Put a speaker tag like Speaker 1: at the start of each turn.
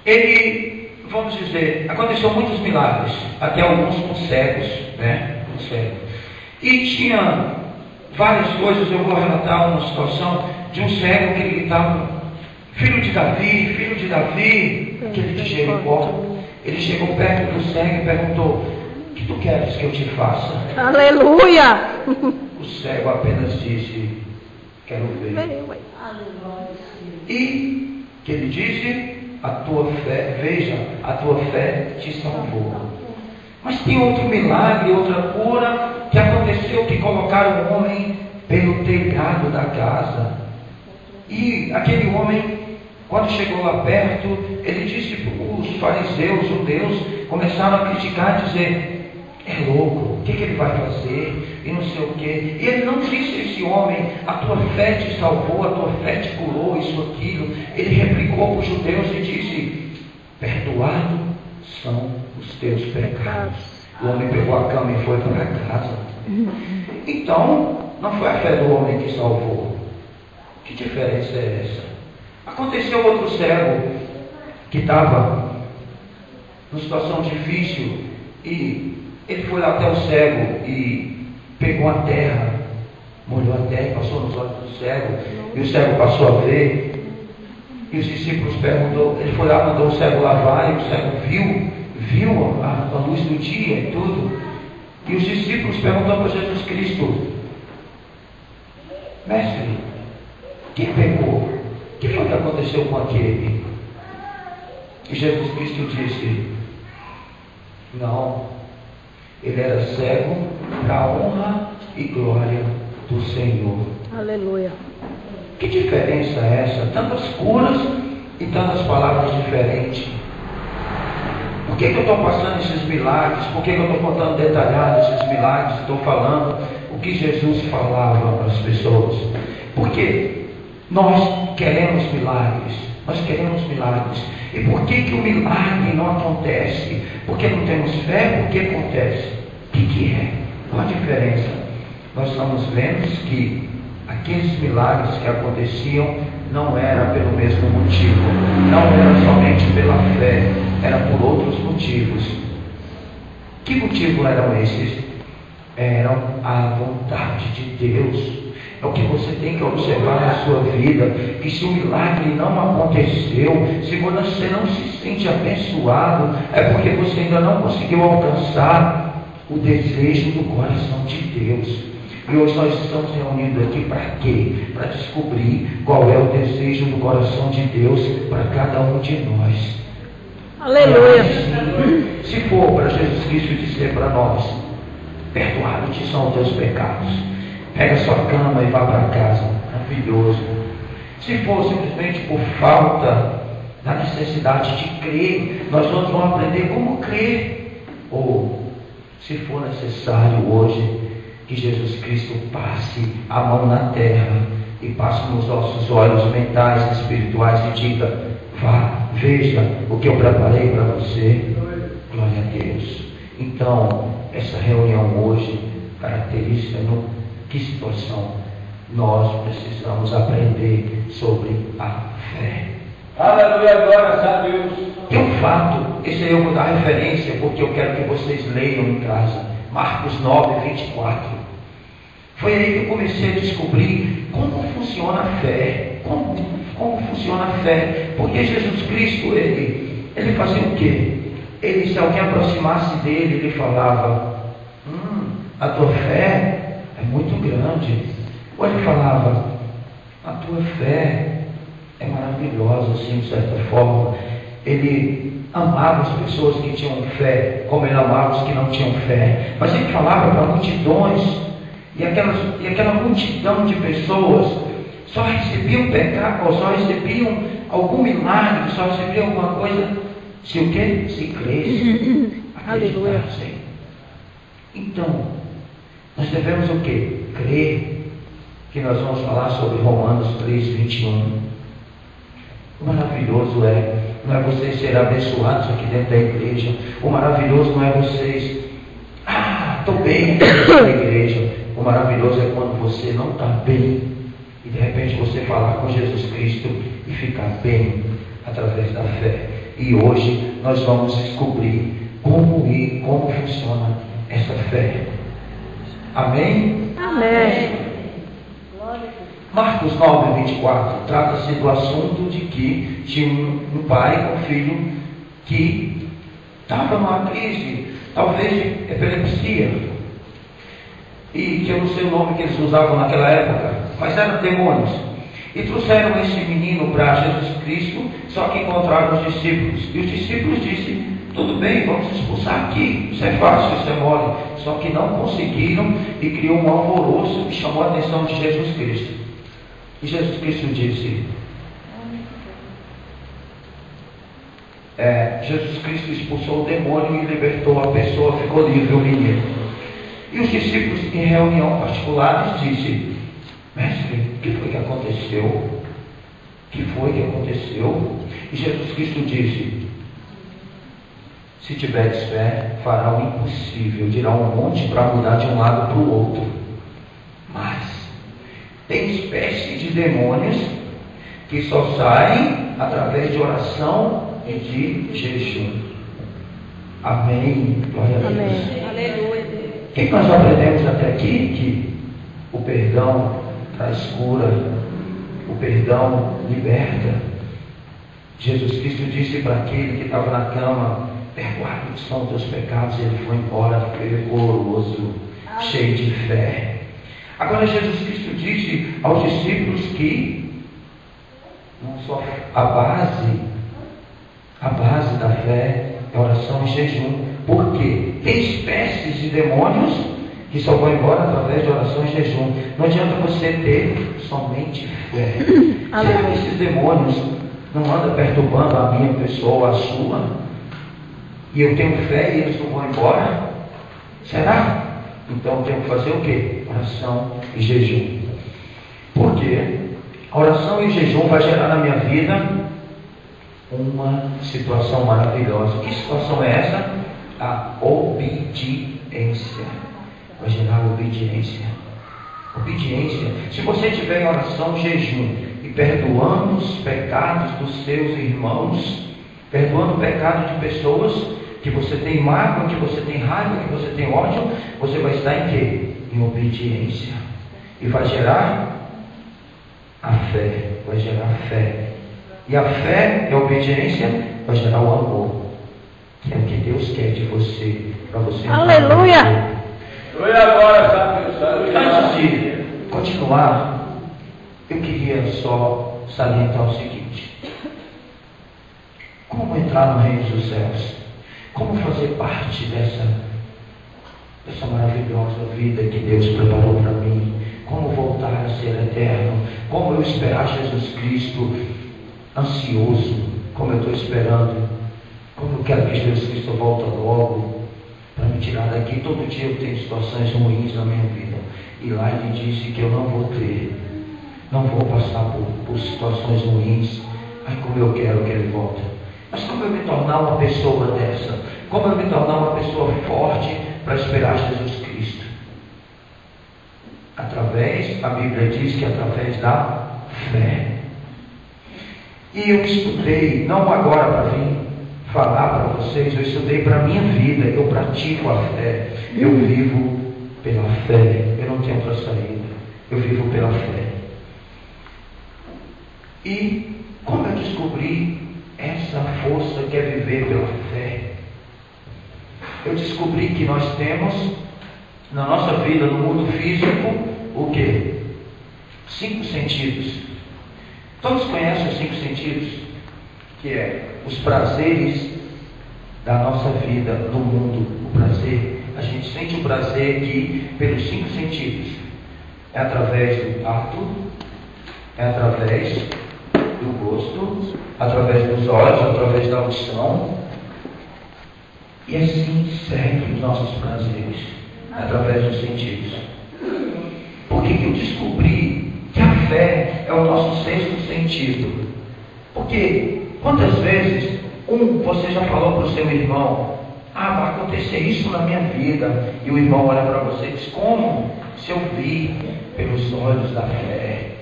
Speaker 1: ele, vamos dizer, aconteceu muitos milagres, até alguns com cegos, né? Com cegos. E tinha várias coisas. Eu vou relatar uma situação de um cego que ele gritava: filho de Davi, aquele de Jericó. Ele chegou perto do cego e perguntou: o que tu queres que eu te faça?
Speaker 2: Aleluia!
Speaker 1: O cego apenas disse: quero ver. E que ele disse: a tua fé, veja, a tua fé te salvou. Mas tem outro milagre, outra cura que aconteceu, que colocaram o homem pelo telhado da casa. E aquele homem, quando chegou lá perto, ele disse para os fariseus, os judeus, começaram a criticar, dizer: é louco, o que ele vai fazer? E não sei o quê. E ele não disse a esse homem: a tua fé te salvou, a tua fé te curou, isso, aquilo. Ele replicou para os judeus e disse: perdoado são os teus pecados. O homem pegou a cama e foi para casa. Então, não foi a fé do homem que salvou. Que diferença é essa? Aconteceu outro cego que estava numa situação difícil e ele foi lá até o cego e pegou a terra, molhou a terra, passou nos olhos do cego, e o cego passou a ver. E os discípulos perguntou, ele foi lá, mandou o cego lavar, e o cego viu a luz do dia e tudo. E os discípulos perguntaram para Jesus Cristo: mestre, quem pegou? O que foi que aconteceu com aquele? E Jesus Cristo disse: não, ele era cego para a honra e glória do Senhor.
Speaker 2: Aleluia.
Speaker 1: Que diferença é essa? Tantas curas e tantas palavras diferentes. Por que eu estou passando esses milagres? Por que eu estou contando detalhado esses milagres? Estou falando o que Jesus falava para as pessoas. Porque nós queremos milagres. Nós queremos milagres. E por que o milagre não acontece? Porque não temos fé? Por que acontece? O que é? Qual a diferença? Nós estamos vendo que aqueles milagres que aconteciam não era pelo mesmo motivo. Não era somente pela fé. Era por outros motivos. Que motivos eram esses? Eram a vontade de Deus. É o que você tem que observar na sua vida, que se o milagre não aconteceu, se você não se sente abençoado, é porque você ainda não conseguiu alcançar o desejo do coração de Deus. E hoje nós estamos reunidos aqui para quê? Para descobrir qual é o desejo do coração de Deus para cada um de nós.
Speaker 2: Aleluia.
Speaker 1: Se for para Jesus Cristo dizer para nós: perdoados-te são os teus pecados, pega sua cama e vá para casa. Maravilhoso. Se for simplesmente por falta da necessidade de crer, nós vamos aprender como crer. Ou, se for necessário hoje, que Jesus Cristo passe a mão na terra e passe nos nossos olhos mentais e espirituais e diga: vá, veja o que eu preparei para você. Glória a Deus. Então, essa reunião hoje caracteriza no que situação nós precisamos aprender sobre a fé.
Speaker 3: Aleluia, glória a Deus.
Speaker 1: Tem um fato, esse aí eu vou dar referência porque eu quero que vocês leiam em casa. Marcos 9, 24. Foi aí que eu comecei a descobrir como funciona a fé. Como funciona a fé. Porque Jesus Cristo, ele fazia o quê? Ele, se alguém aproximasse dele, ele falava: a tua fé é muito grande. Ou ele falava: a tua fé é maravilhosa, assim, de certa forma. Ele amava as pessoas que tinham fé, como ele amava os que não tinham fé. Mas ele falava para multidões, e aquela multidão de pessoas só recebiam pecado, ou só recebiam algum milagre, só recebiam alguma coisa, se o quê? Se cresce.
Speaker 2: Aleluia.
Speaker 1: Então, nós devemos o quê? Crer. Que nós vamos falar sobre Romanos 3, 21. O maravilhoso não é vocês serem abençoados aqui dentro da igreja. O maravilhoso não é vocês: estou bem dentro da igreja. O maravilhoso é quando você não está bem e de repente você falar com Jesus Cristo e ficar bem através da fé. E hoje nós vamos descobrir como funciona essa fé. Amém?
Speaker 2: Amém.
Speaker 1: Marcos 9, 24 trata-se do assunto de que tinha um pai com um filho que estava numa crise, talvez de epilepsia, e que eu não sei o nome que eles usavam naquela época, mas eram demônios. E trouxeram esse menino para Jesus Cristo, só que encontraram os discípulos. E os discípulos disseram: tudo bem, vamos expulsar aqui, isso é fácil, isso é mole. Só que não conseguiram e criou um alvoroço que chamou a atenção de Jesus Cristo. E Jesus Cristo disse: Jesus Cristo expulsou o demônio e libertou a pessoa, ficou livre o menino. E os discípulos, em reunião particular, disseram: mestre, o que foi que aconteceu? O que foi que aconteceu? E Jesus Cristo disse: se tiveres fé, fará o impossível, dirá um monte para mudar de um lado para o outro. Mas tem espécie de demônios que só saem através de oração e de jejum. Amém. Glória a Deus.
Speaker 2: Amém. Aleluia.
Speaker 1: O que nós aprendemos até aqui? Que o perdão traz cura, o perdão liberta. Jesus Cristo disse para aquele que estava na cama: perdoados são os teus pecados. Ele foi embora fervoroso, cheio de fé. Agora Jesus Cristo disse aos discípulos que não só a base da fé é oração e jejum. Por quê? Tem espécies de demônios que só vão embora através de oração e jejum. Não adianta você ter somente fé. Será que esses demônios não andam perturbando a minha pessoa, a sua? E eu tenho fé e eles não vão embora? Será? Então eu tenho que fazer o quê? Oração e jejum. Por quê? A oração e o jejum vai gerar na minha vida uma situação maravilhosa. Que situação é essa? A obediência. Vai gerar obediência. Obediência. Se você tiver em oração, jejum e perdoando os pecados dos seus irmãos, perdoando o pecado de pessoas que você tem mágoa, que você tem raiva, que você tem ódio, você vai estar em quê? Em obediência. E vai gerar a fé. Vai gerar a fé. E a fé e a obediência vai gerar o amor, que é o que Deus quer de você, para você.
Speaker 2: Aleluia!
Speaker 1: Antes de continuar, eu queria só salientar o seguinte: como entrar no reino dos céus? Como fazer parte dessa maravilhosa vida que Deus preparou para mim? Como voltar a ser eterno? Como eu esperar Jesus Cristo ansioso, como eu estou esperando? Como eu quero que Jesus Cristo volte logo para me tirar daqui. Todo dia eu tenho situações ruins na minha vida, e lá Ele disse que eu não vou passar por situações ruins. Ai, como eu quero que Ele volte. Mas como eu me tornar uma pessoa dessa? Como eu me tornar uma pessoa forte para esperar Jesus Cristo? A Bíblia diz que através da fé. E eu estudei, não agora para vir falar para vocês, eu estudei para a minha vida, eu pratico a fé, eu vivo pela fé, eu não tenho outra saída, eu vivo pela fé. E como eu descobri essa força que é viver pela fé? Eu descobri que nós temos na nossa vida, no mundo físico, o quê? 5 sentidos. Todos conhecem os 5 sentidos? Que é os prazeres da nossa vida, no mundo. O prazer, a gente sente o prazer aqui pelos 5 sentidos. É através do tato, é através do gosto, através dos olhos, através da audição. E assim segue os nossos prazeres, através dos sentidos. Por que eu descobri que a fé é o nosso 6º sentido? Porque quantas vezes você já falou para o seu irmão: vai acontecer isso na minha vida, e o irmão olha para você e diz: como? Se eu vi pelos olhos da fé.